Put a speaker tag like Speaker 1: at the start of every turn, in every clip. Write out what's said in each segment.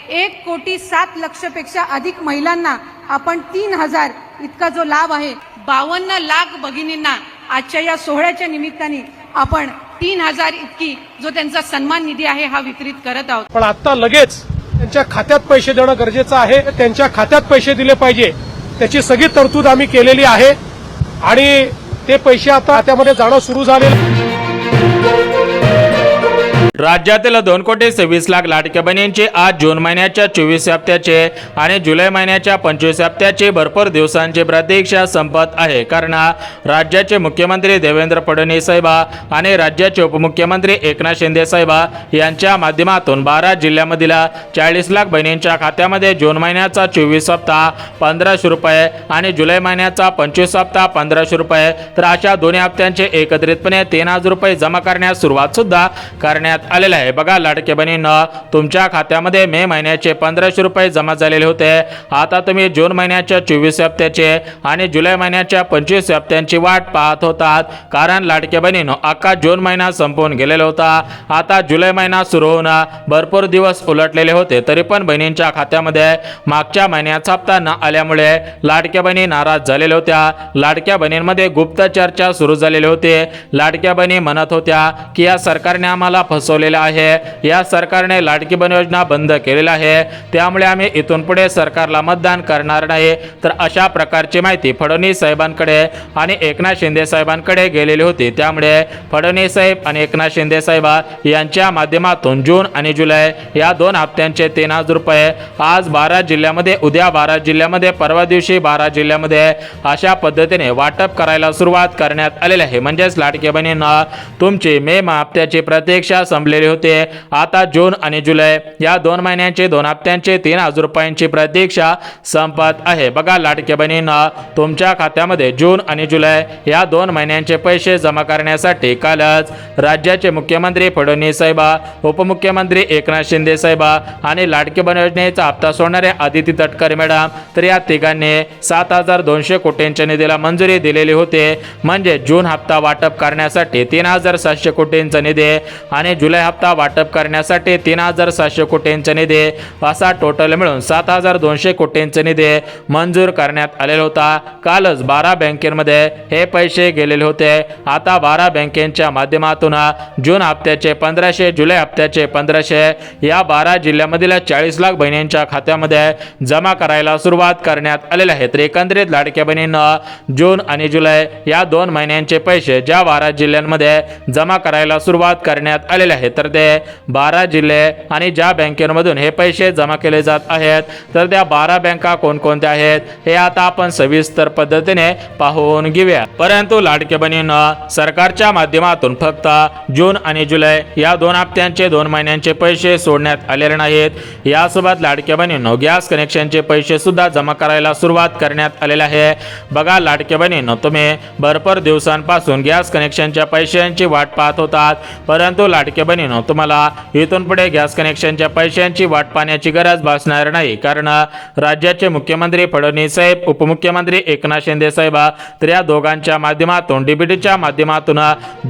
Speaker 1: 1,07,00,000पेक्षा अधिक महिलांना आपण 3,000 इतका जो लाभ आहे, 52 लाख भगिनींना आजच्या या सोहळ्याच्या निमित्ताने आपण 3,000 इतकी जो त्यांचा सन्मान निधी आहे हा वितरित करत आहोत।
Speaker 2: पण आता लगेच त्यांच्या खात्यात पैसे देणं गरजेचं आहे। त्यांच्या खात्यात पैसे दिले पाहिजे, त्याची सगळी तरतूद आम्ही केलेली आहे आणि ते पैसे आता खात्यामध्ये जाणं सुरू झाले।
Speaker 3: राज्यातील 2,26,00,000 लाडक्या बहिणींचे आज जून महिन्याच्या 24 हप्त्याचे आणि जुलै महिन्याच्या 25 हप्त्याचे भरपूर दिवसांची प्रतीक्षा संपत आहे। कारण राज्याचे मुख्यमंत्री देवेंद्र फडणवीस साहेब आणि राज्याचे उपमुख्यमंत्री एकनाथ शिंदे साहेब यांच्या माध्यमातून 12 जिल्ह्यामधील 40 लाख बहिणींच्या खात्यामध्ये जून महिन्याचा 24 हप्ता 1,500 रुपये आणि जुलै महिन्याचा 25 हप्ता 1,500 रुपये तर अशा दोन्ही हप्त्यांचे एकत्रितपणे 3,000 रुपये जमा करण्यास सुरुवात सुद्धा करण्यात आलेला आहे। बघा लाडके बहिणींनो, तुमच्या खात्यामध्ये मे महिन्याचे 1,500 रुपये जमा झालेले होते। आता तुम्ही जून महिन्याच्या 24 हप्त्याचे आणि जुलै महिन्याच्या 25 हप्त्यांची वाट पाहत होतात, कारण लाडके बहिणींनो अख्खा जून महिना संपून गेलेला होता। आता जुलै महिना सुरू होऊन भरपूर दिवस उलटलेले होते, तरी पण बहिणींच्या खात्यामध्ये मागच्या महिन्याचा हप्ता न आल्यामुळे लाडक्या बहिणी नाराज झालेल्या होत्या। लाडक्या बहिणींमध्ये गुप्त चर्चा सुरू झालेली होती। लाडक्या बहिणी म्हणत होत्या की या सरकारने आम्हाला फसवलेला आहे, या सरकारने लाडकी बहीण योजना बंद केलेला आहे, त्यामुळे आम्ही इथून पुढे सरकारला मतदान करणार नाही। तर अशा प्रकारची माहिती फडणवीस साहेबांकडे आणि एकनाथ शिंदे साहेबांकडे गेलेली होती। त्यामुळे फडणवीस साहेब आणि एकनाथ शिंदे साहेब यांच्या माध्यमातून जून आणि जुलै या 2 हप्त्यांचे 3,000 रुपये आज 12 जिल्ह्यामध्ये, उद्या 12 जिल्ह्यामध्ये, परवा दिवशी 12 जिल्ह्यामध्ये अशा पद्धतीने वाटप करायला सुरुवात करण्यात आलेली आहे। म्हणजेच लाडके बहिणींना तुमची मे हप्त्याची प्रतीक्षा संपलेली होते। आता जून आणि जुलै या 2 महिन्यांचे 2 हप्त्यांचे 3,000 रुपयांची प्रतीक्षा संपत आहे। बघा लाडके बहिणींना, तुमच्या खात्यामध्ये जून आणि जुलै या 2 महिन्यांचे पैसे जमा करण्यासाठी कालच राज्याचे मुख्यमंत्री फडणवीस साहेब, उपमुख्यमंत्री एकनाथ शिंदे साहेब आणि लाडकी बहीण योजनेचा हप्ता सोडणारे आदिती तटकरे मॅडम तर या तिघांनी 7,200 कोटींच्या निधीला मंजुरी दिलेली होती। म्हणजे जून हप्ता वाटप करण्यासाठी 3,700 कोटींचा निधी आणि जुलै हप्ता वाटप करण्यासाठी 3,700 कोटींचा निधी असा टोटल मिळून 7,200 कोटींचा निधी मंजूर करण्यात आलेला होता। कालच 12 बँकेमध्ये हे पैसे गेलेले होते। आता 12 बँकेच्या माध्यमातून जून हप्त्याचे 1,500, जुलै हप्त्याचे 1,500 या 12 जिल्ह्यामधील 40 लाख बहिणींच्या खात्यामध्ये जमा करायला सुरुवात करण्यात आलेले आहे। तर एकंदरीत लाडक्या बहिणींना जून आणि जुलै या 2 महिन्यांचे पैसे ज्या 12 जिल्ह्यांमध्ये जमा करायला सुरुवात करण्यात आलेले आहे, तर ते 12 जिल्हे आणि ज्या बँकेमधून हे पैसे जमा केले जात आहेत, तर त्या 12 बँका कोणकोणत्या आहेत हे आता आपण सविस्तर पद्धतीने पाहून घेऊया। परंतु लाडके बहिणींना, सरकारच्या माध्यमातून फक्त जून आणि जुलै या 2 हप्त्यांचे 2 महिन्यांचे पैसे सोडण्यात आलेले नाहीत। यासोबत लाडके बहिणींनो, गॅस कनेक्शनचे पैसे सुद्धा जमा करायला सुरुवात करण्यात आलेले आहे। बघा लाडके बहिणींनो, तुम्ही भरपूर दिवसांपासून गॅस कनेक्शनच्या पैशांची वाट पाहत होतात, परंतु लाडके बहिणींनो, तुम्हाला इथून पुढे गॅस कनेक्शनच्या पैशांची वाट पाहण्याची गरज भासणार नाही, कारण राज्याचे मुख्यमंत्री फडणवीस साहेब, उपमुख्यमंत्री एकनाथ शिंदे साहेब तर या दोघांच्या माध्यमातून डीबीटीच्या माध्यमातून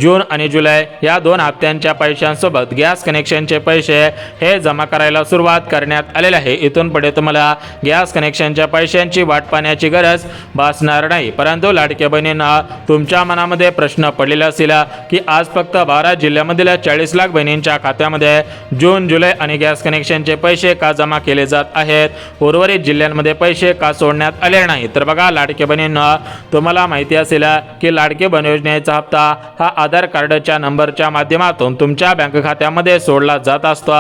Speaker 3: जून आणि जुलै या 2 हप्त्यांच्या पैशांसोबत गॅस कनेक्शनचे पैसे हे जमा करायला सुरुवात करण्यात आलेले आहे। इथून पुढे तुम्हाला गॅस कनेक्शनच्या पैशांची वाट पाहण्याची गरज भासणार नाही। परंतु लाडक्या बहिणींना, तुमच्या मनामध्ये प्रश्न पडलेला असेल की आज फक्त 12 जिल्ह्यामधील 40 लाख बहिणींच्या खात्यामध्ये जून, जुलै आणि गॅस कनेक्शनचे पैसे का जमा केले जात आहेत, उर्वरित जिल्ह्यांमध्ये पैसे का सोडण्यात आले नाही। तर बघा लाडके बहिणींना, तुम्हाला माहिती असेल की लाडकी बहीण योजनेचा हप्ता हा आधार कार्डच्या नंबरच्या माध्यमातून तुमच्या बँक खात्यामध्ये सोडला जात असतो।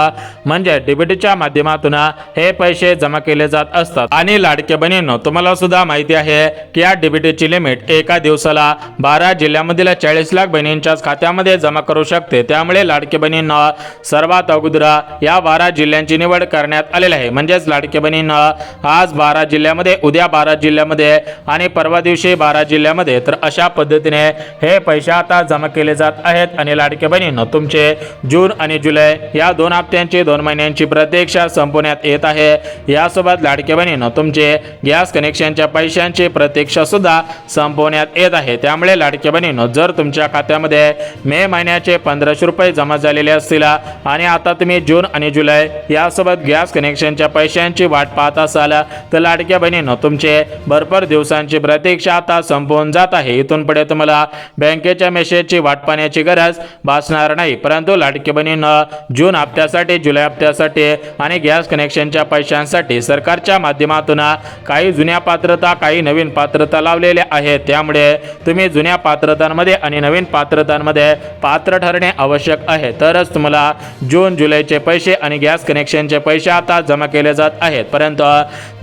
Speaker 3: म्हणजे डीबीटीच्या माध्यमातून हे पैसे जमा केले जात असतात। आणि लाडके बहिणींनो, तुम्हाला सुद्धा माहिती आहे की या डीबीटीची लिमिट एका दिवसाला 12 जिल्ह्यामधील 40 लाख बहिणींच्या खात्यामध्ये जमा करू शकते। त्यामुळे लाडके बहिणींना सर्वात अगोदर या 12 जिल्ह्यांची निवड करण्यात आलेली आहे। म्हणजेच लाडके बहिणींना, आज 12 जिल्ह्यामध्ये, उद्या 12 जिल्ह्यामध्ये आणि परवा दिवशी 12 जिल्ह्यामध्ये तर अशा पद्धतीने हे पैसे आता जमा केले जात आहेत। आणि लाडके बहिणींनो, तुमचे जून आणि जुलै या 2 हप्त्यांची 2 महिन्यांची प्रतीक्षा संपवण्यात येत आहे। यासोबत लाडके बहिणींनो, तुमचे गॅस कनेक्शनच्या पैशांची प्रतीक्षा सुद्धा संपवण्यात येत आहे। त्यामुळे लाडके बहिणींनो, जर तुमच्या खात्यामध्ये मे महिन्याचे 1,500 रुपये जमा झालेले असतील आणि आता तुम्ही जून आणि जुलै यासोबत गॅस कनेक्शनच्या पैशांची वाट पाहत असाल तर लाडक्या बहिणींनो, तुमचे भरपूर दिवसांची प्रतीक्षा आता संपवून जात आहे. इथून पुढे तुम्हाला बँकेच्या मेसेजची वाट पाहण्याची गरज भासणार नाही. परंतु लाडक्या बहिणींनो, जून हप्त्यासाठी, जुलै हप्त्यासाठी आणि गॅस कनेक्शनच्या पैशांसाठी सरकारच्या माध्यमातून काही जुन्या पात्रता, काही नवीन पात्रता लावलेल्या आहेत. त्यामुळे तुम्ही जुन्या पात्रतांमध्ये आणि नवीन पात्रतांमध्ये पात्र ठरणे आवश्यक आहे. तरच तुम्हाला जून जुलैचे पैसे आणि गॅस कनेक्शनचे पैसे आता जमा केले जात आहेत. परंतु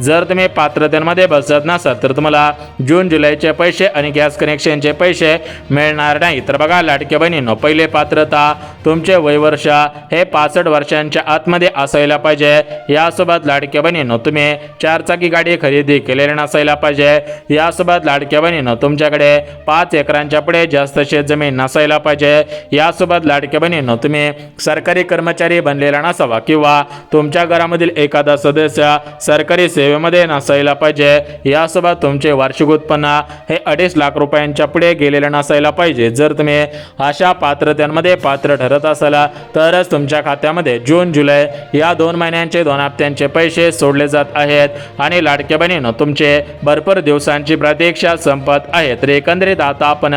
Speaker 3: जर तुम्ही पात्रतेमध्ये बसत नसाल तर तुम्हाला जून जुलैचे पैसे आणि गॅस कनेक्शनचे पैसे मिळणार नाही. तर बघा लाडक्या बहिणींनो, पहिले पात्रता तुमचे वयवर्ष हे 65 वर्षांच्या आतमध्ये असायला पाहिजे. यासोबत लाडक्या बहिणींनो, तुम्ही 4 चाकी गाडी खरेदी केलेली नसायला पाहिजे. यासोबत लाडक्या बहिणींनो, तुमच्याकडे 5 एकरांच्या पुढे जास्त शेत जमीन नसायला पाहिजे. यासोबत लाडक्या बहिणींनो, तुम्ही सरकारी कर्मचारी बनलेला नसावा किंवा तुमच्या घरामधील एखादा सदस्य सरकारी सेवेमध्ये नसायला पाहिजे. यासोबत तुमचे वार्षिक उत्पन्न हे 2.5 लाख रुपयांच्या पुढे गेलेले नसायला पाहिजे. जर तुम्ही अशा पात्रतेमध्ये पात्र ठरत असाल तरच तुमच्या खात्यामध्ये जून जुलै या 2 महिन्यांचे 2 हप्त्यांचे पैसे सोडले जात आहेत. आणि लाडक्या बहिणींनो, तुमचे भरपूर दिवसांची प्रतीक्षा संपत आहे. तर एकंदरीत आता आपण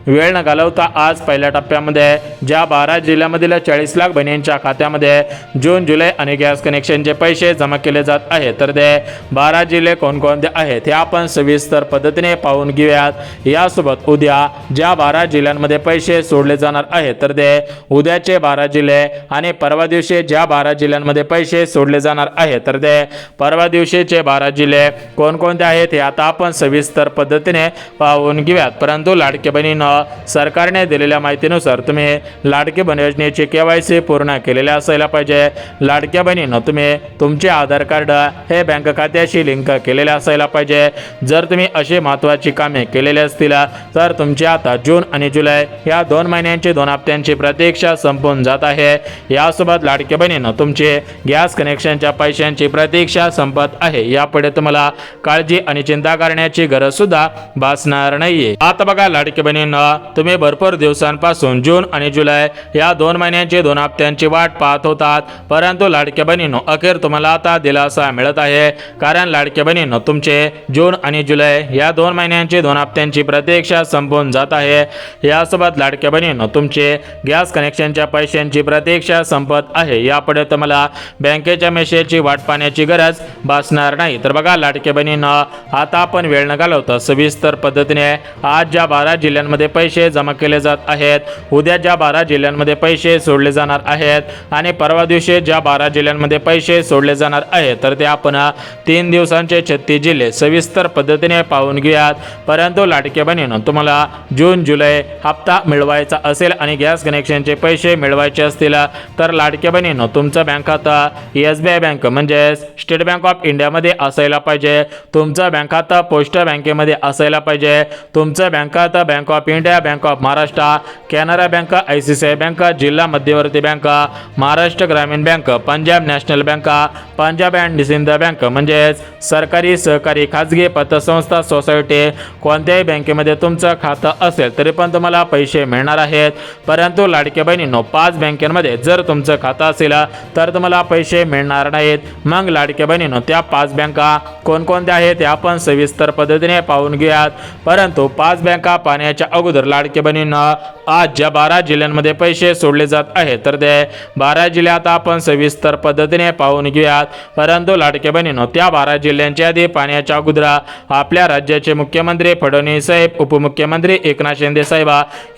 Speaker 3: वेळ न घालवता आज पहिल्या टप्प्यामध्ये ज्या 12 जिल्ह्यामधील 40 लाख बहिणींच्या खात्यामध्ये जून जुलै आणि गॅस कनेक्शनचे पैसे जमा केले जात आहेत, तर ते 12 जिल्हे कोणकोणते आहेत हे आपण सविस्तर पद्धतीने पाहून घेऊयात. यासोबत उद्या ज्या 12 जिल्ह्यांमध्ये पैसे सोडले जाणार आहेत तर ते उद्याचे 12 जिल्हे आणि परवा दिवशी ज्या 12 जिल्ह्यांमध्ये पैसे सोडले जाणार आहेत तर ते परवा दिवशीचे 12 जिल्हे कोणकोणते आहेत हे आता आपण सविस्तर पद्धतीने पाहून घेऊयात. परंतु लाडके बहिणींनो, सरकारने दिलेल्या माहितीनुसार तुम्ही लाडकी बहीण योजनेची KYC पूर्ण केलेले असायला पाहिजे. लाडक्या बहिणींनो, तुम्ही तुमचे आधार कार्ड हे बँक खात्याशी लिंक केलेले असायला पाहिजे. जर तुम्ही अशी महत्त्वाची कामे केलेली असतील तर तुमची आता जून आणि जुलै या 2 महिन्यांची 2 हप्त्यांची प्रतीक्षा संपून जात आहे. यासोबत लाडक्या बहिणींनो, तुमचे गॅस कनेक्शनच्या पैशांची प्रतीक्षा संपत आहे. यापुढे तुम्हाला काळजी आणि चिंता करण्याची गरज सुद्धा भासणार नाहीये. आता बघा लाडक्या बहिणींनो, तुम्ही भरपूर दिवसांपासून जून आणि जुलै या 2 महिन्यांची 2 हप्त्यांची वाट पाहत होतात. परंतु लाडक्या बहिणींनो, अखेर तुम्हाला आता दिलासा मिळत आहे. कारण लाडक्या बहिणींनो, तुमचे जून आणि जुलै या 2 महिन्यांची 2 हप्त्यांची प्रतीक्षा संपून जात आहे. यासोबत लाडक्या बहिणींनो, तुमचे गॅस कनेक्शनच्या पैशांची प्रतीक्षा संपत आहे. यापुढे तुम्हाला बँकेच्या मेसेजची वाट पाहण्याची गरज भासणार नाही. तर बघा लाडक्या बहिणींनो, आता आपण वेळ न घालवता सविस्तर पद्धतीने आज ज्या 12 जिल्ह्यांमध्ये पैसे जमा केले जात आहेत, उद्या ज्या 12 जिल्ह्यांमध्ये पैसे सोडले जाणार आहेत आणि परवा दिवशी ज्या 12 जिल्ह्यांमध्ये पैसे सोडले जाणार आहेत तर ते आपण 3 दिवसांचे 36 जिल्हे सविस्तर पद्धतीने पाहून घेऊयात. परंतु लाडक्या बहिणींनो, तुम्हाला जून जुलै हप्ता मिळवायचा असेल आणि गॅस कनेक्शनचे पैसे मिळवायचे असतील तर लाडक्या बहिणींनो, तुमचं बँक खाता SBI बँक म्हणजे स्टेट बँक ऑफ इंडियामध्ये असायला पाहिजे. तुमचं बँक खाता पोस्ट बँकेमध्ये असायला पाहिजे. तुमचं बँक खाता bank of India, bank of Maharashtra, Canara bank, ICICI bank, जिल्हा मध्यवर्ती bank, Maharashtra Gramin bank, Punjab national bank, Punjab and Sind bank म्हणजेच सरकारी, सहकारी, खाजगी पतसंस्था, सोसायटी कोणत्याही बँकेमध्ये तुमचं खातं असेल तरी पण तुम्हाला पैसे मिळणार आहेत. परंतु लाडक्या बहिणींनो, 5 बँकेमध्ये जर तुमचं खातं असेल तर तुम्हाला पैसे मिळणार नाहीत. मग लाडक्या बहिणींनो, त्या 5 बँका कोणकोणत्या आहेत ते आपण सविस्तर पद्धतीने पाहून घेऊयात. परंतु 5 बँका पाहण्याच्या अगोदर लाडक्या बहिणींनो, आज ज्या 12 जिल्ह्यांमध्ये पैसे सोडले जात आहेत तर ते 12 जिल्हे आता आपण सविस्तर पद्धतीने पाहून घेऊयात. परंतु लाडक्या बहिणींनो, त्या 12 जिल्ह्यांच्या आधी पाहण्याच्या अगोदर आपल्या राज्याचे मुख्यमंत्री फडणवीस साहेब, उपमुख्यमंत्री एकनाथ शिंदे साहेब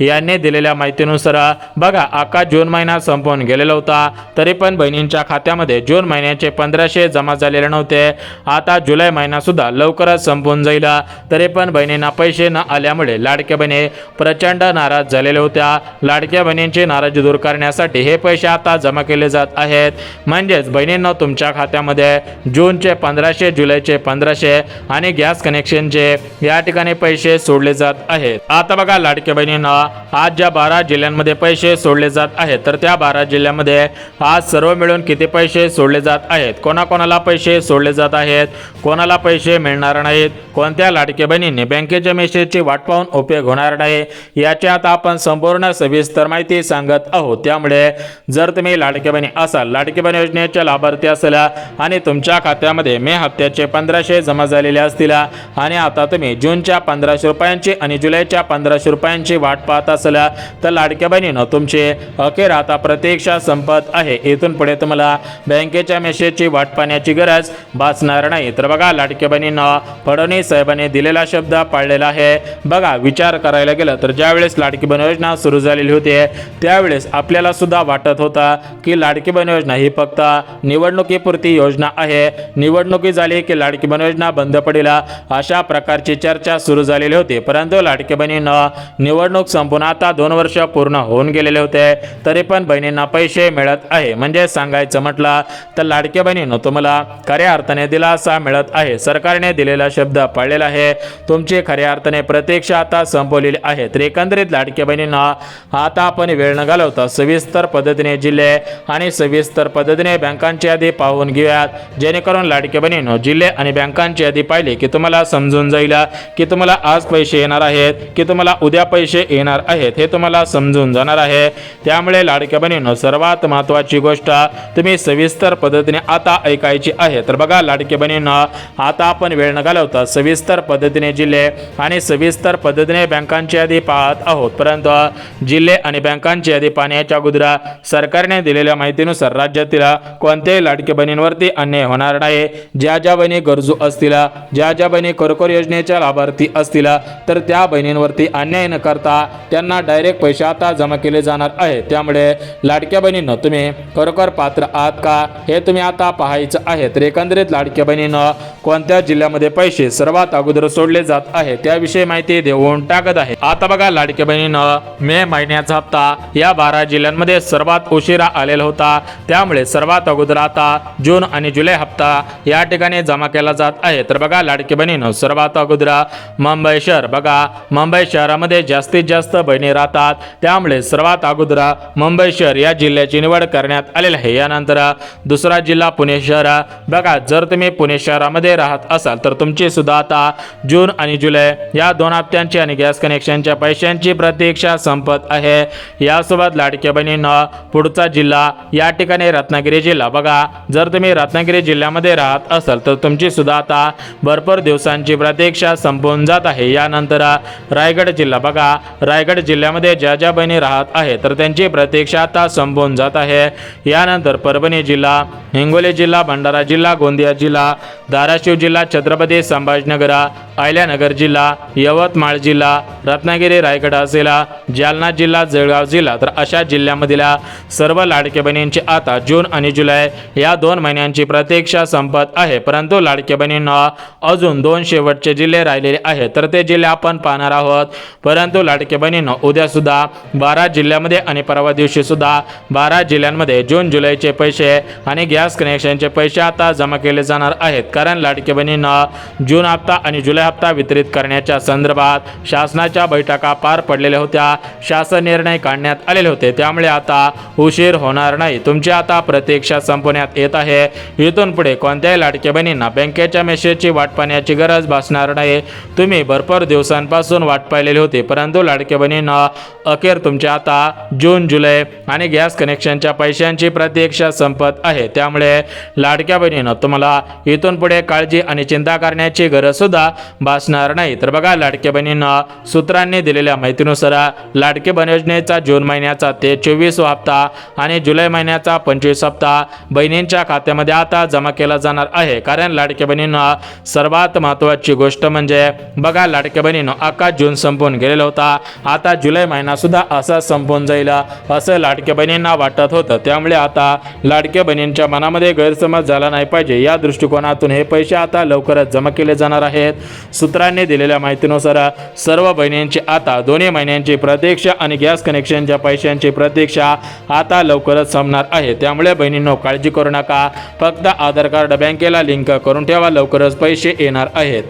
Speaker 3: यांनी दिलेल्या माहितीनुसार बघा, अख्खा जून महिना संपून गेलेला होता तरी पण बहिणींच्या खात्यामध्ये जून महिन्याचे 1500 जमा झालेले नव्हते. आता जुलै महिना सुद्धा लवकरच संपून जाईल तरी पण बहिणींना पैसे न आल्यामुळे लाडक्या बहिणी प्रचंड नाराज झालेल्या होत्या. लाडक्या बहिणींची नाराजी दूर करण्यासाठी हे पैसे आता जमा केले जात आहेत. म्हणजेच बहिणींनो, तुमच्या खात्यामध्ये जूनचे 1500, जुलैचे 1500 आणि गॅस कनेक्शनचे या ठिकाणी पैसे सोडले जात आहेत. आता बघा लाडक्या बहिणींनो, आज ज्या 12 जिल्ह्यांमध्ये पैसे सोडले जात आहेत तर त्या 12 जिल्ह्यामध्ये आज सर्व मिळून किती पैसे सोडले जात आहेत, कोणाकोणाला पैसे सोडले जात आहेत, कोणाला पैसे मिळणार नाहीत, कोणत्या लाडक्या बहिणींनी बँकेच्या मेसेजची वाट पाहून उपयोग होणार नाही याची आता आपण संपूर्ण सविस्तर माहिती सांगत आहोत। त्यामुळे जर तुम्ही लाडक्या बहिणी असाल, लाडकी बहीण योजनेचे लाभार्थी असाल आणि तुमच्या खात्यामध्ये मे हप्त्याचे 1500 जमा झालेले असतील आणि आता तुम्ही जूनच्या 1500 रुपयांची आणि जुलैच्या 1500 रुपयांची वाट पाहत असाल तर लाडक्या बहिणीनं तुमचे अखेर आता प्रतीक्षा संपत आहे। इथून पुढे तुम्हाला बँकेच्या मेसेजची वाट पाहण्याची गरज भासणार नाही। तर बघा, लाडक्या बहिणीनं फडणवीस साहेबांनी दिलेला शब्द पाळलेला आहे। बघा, विचार करायला गेलं तर ज्यावेळेस लाडकी बहीण योजना सुरू झालेली होती त्यावेळेस आपल्याला सुद्धा वाटत होता की लाडकी बहीण योजना ही फक्त निवडणुकीपुरती योजना आहे, निवडणुकी झाली की लाडकी बहीण योजना बंद पडेल अशा प्रकारची चर्चा सुरू झालेली होती। परंतु लाडकी बहिणींना निवडणूक संपून आता 2 वर्ष पूर्ण होऊन गेलेले होते, तरी पण बहिणींना पैसे मिळत आहे। म्हणजे सांगायचं म्हटलं तर लाडक्या बहिणींनो तुम्हाला खऱ्या अर्थाने दिलासा मिळत आहे। सरकारने दिलेला शब्द पाळलेला आहे, तुमची खऱ्या अर्थाने प्रतीक्षा आता संपवलेली आहे। तर एकंदरीत लाडक्या बहिणींना आता आपण वेळ न घालवता सविस्तर पद्धतीने जिल्हे आणि सविस्तर पद्धतीने बँकांची यादी पाहून घेऊयात, जेणेकरून लाडक्या बहिणींनो जिल्हे आणि बँकांची यादी पाहिली की तुम्हाला समजून जाईल की तुम्हाला आज पैसे येणार आहेत की तुम्हाला उद्या पैसे येणार आहेत, हे तुम्हाला समजून जाणार आहे। त्यामुळे लाडक्या बहिणींनो सर्वात महत्त्वाची गोष्ट तुम्ही सविस्तर पद्धतीने आता ऐकायची आहे। तर बघा लाडक्या बहिणींनो, आता आपण वेळ न घालवता सविस्तर पद्धतीने जिल्हे आणि सविस्तर पद्धतीने बँकांची यादी पाहत आहोत। परंतु जिल्हे आणि बँकांची यादी पाहण्याच्या अगोदर सरकारने दिलेल्या माहितीनुसार राज्यातील कोणत्याही लाडक्या बहिणींवरती अन्याय होणार नाही। ज्या ज्या बहिणी गरजू असतील, ज्या ज्या बहिणी कोरकोर योजनेच्या लाभार्थी असतील तर त्या बहिणींवरती अन्याय न करता त्यांना डायरेक्ट पैसे आता जमा केले जाणार आहेत। त्यामुळे लाडक्या बहिणींनो तुम्ही खरोखर पात्र आहात का हे तुम्ही आता पाहायचं आहे। तर एकंदरीत लाडक्या बहिणींनो कोणत्या जिल्ह्यामध्ये पैसे सर्वात अगोदर सोडले जात आहे त्याविषयी माहिती देऊन टाकत आहे। आता बघा लाडक्या बहिणींनो, मे महिन्याचा हप्ता या 12 जिल्ह्यांमध्ये सर्वात उशिरा आलेला होता, त्यामुळे सर्वात अगोदर आता जून आणि जुलै हप्ता या ठिकाणी जमा केला जात आहे। तर बघा लाडकी बहिणींनो, सर्वात अगोदर मुंबई शहर, बघा मुंबई शहरामध्ये जास्तीत जास्त बहिणी राहतात, त्यामुळे सर्वात अगोदर मुंबई शहर या जिल्ह्याची निवड करण्यात आलेली आहे। यानंतर दुसरा जिल्हा पुणे शहर, बघा जर तुम्ही पुणे शहरामध्ये राहत असाल तर तुमची सुद्धा आता जून आणि जुलै या 2 हप्त्यांची आणि गॅस कनेक्शनच्या पैशांची प्रतीक्षा संपत आहे। यासोबत लाडक्या बहिणींनो पुढचा जिल्हा या ठिकाणी रत्नागिरी जिल्हा, बघा जर तुम्ही रत्नागिरी जिल्ह्यामध्ये राहत असाल तर तुमची सुद्धा आता भरपूर दिवसांची प्रतीक्षा संपून जात आहे। यानंतर रायगड जिल्हा, बघा रायगड जिल्ह्यामध्ये ज्या ज्या बहिणी राहत आहे तर त्यांची प्रतीक्षा आता संपून जात आहे। यानंतर परभणी जिल्हा, हिंगोली जिल्हा, भंडारा जिल्हा, गोंदिया जिल्हा, धाराशिव जिल्हा, छत्रपती संभाजीनगर, अहिल्यानगर जिल्हा, यवतमाळ जिल्हा, रत्नागिरी रायगड असेल, जालना जिल्हा, जळगाव जिल्हा, तर अशा जिल्ह्यामधील सर्व लाडक्या बहिणींची आता जून आणि जुलै या 2 महिन्यांची प्रतीक्षा संपत आहे। परंतु लाडक्या बहिणींना अजून 2 शेवटचे जिल्हे राहिलेले आहेत, तर ते जिल्हे आपण पाहणार आहोत। परंतु लाडक्या बहिणींना उद्या सुद्धा 12 जिल्ह्यामध्ये आणि परवा दिवशी सुद्धा 12 जिल्ह्यांमध्ये जून जुलैचे पैसे आणि गॅस कनेक्शनचे पैसे आता जमा केले जाणार आहेत। कारण लाडक्या बहिणींना जून हप्ता आणि जुलै हप्ता वितरित करण्याच्या संदर्भात शासनाच्या बैठका पार पडलेल्या होत्या, शासन निर्णय काढण्यात आलेले होते, त्यामुळे आता उशीर होणार नाही। तुमची आता प्रतीक्षा संपवण्यात येत आहे। इथून पुढे कोणत्याही लाडक्या बहिणींना बँकेच्या मेसेजची वाट पाहण्याची गरज भासणार नाही। तुम्ही भरपूर दिवसांपासून वाट पाहिलेली होती, परंतु लाडक्या बहिणींना अखेर तुमच्या आता जून जुलै आणि गॅस कनेक्शनच्या पैशांची प्रतीक्षा संपत आहे। त्यामुळे लाडक्या बहिणींना तुम्हाला इथून पुढे काळजी आणि चिंता करण्याची गरज सुद्धा भासणार नाही। तर बघा लाडक्या बहिणींना सूत्रांनी दिलेल्या माहितीनुसार लाडकी बहीण योजनेचा जून महिन्याचा 24 हप्ता आणि जुलै महिन्याचा 25 हप्ता बहिणींच्या खात्यामध्ये आता जमा केला जाणार आहे। कारण लाडक्या बहिणींना सर्वात महत्त्वाची गोष्ट म्हणजे बघा लाडक्या बहिणींनो अख्खा जून संपून गेलेला होता, आता जुलै महिना सुद्धा असा संपून जाईल असं लाडक्या बहिणींना वाटत होतं। त्यामुळे आता लाडक्या बहिणींच्या मनामध्ये गैरसमज झाला नाही पाहिजे या दृष्टिकोनातून हे पैसे आता लवकरच जमा केले जाणार आहेत। सूत्रांनी दिलेल्या माहितीनुसार सर्व बहिणींची आता 2 महिन्यांची प्रतीक्षा आणि गॅस कनेक्शनच्या पैशांची प्रतीक्षा आता लवकरच संपणार आहे। त्यामुळे बहिणींनो काळजी करू नका, फक्त आधार कार्ड बँकेला लिंक करून ठेवा, लवकरच पैसे येणार आहेत।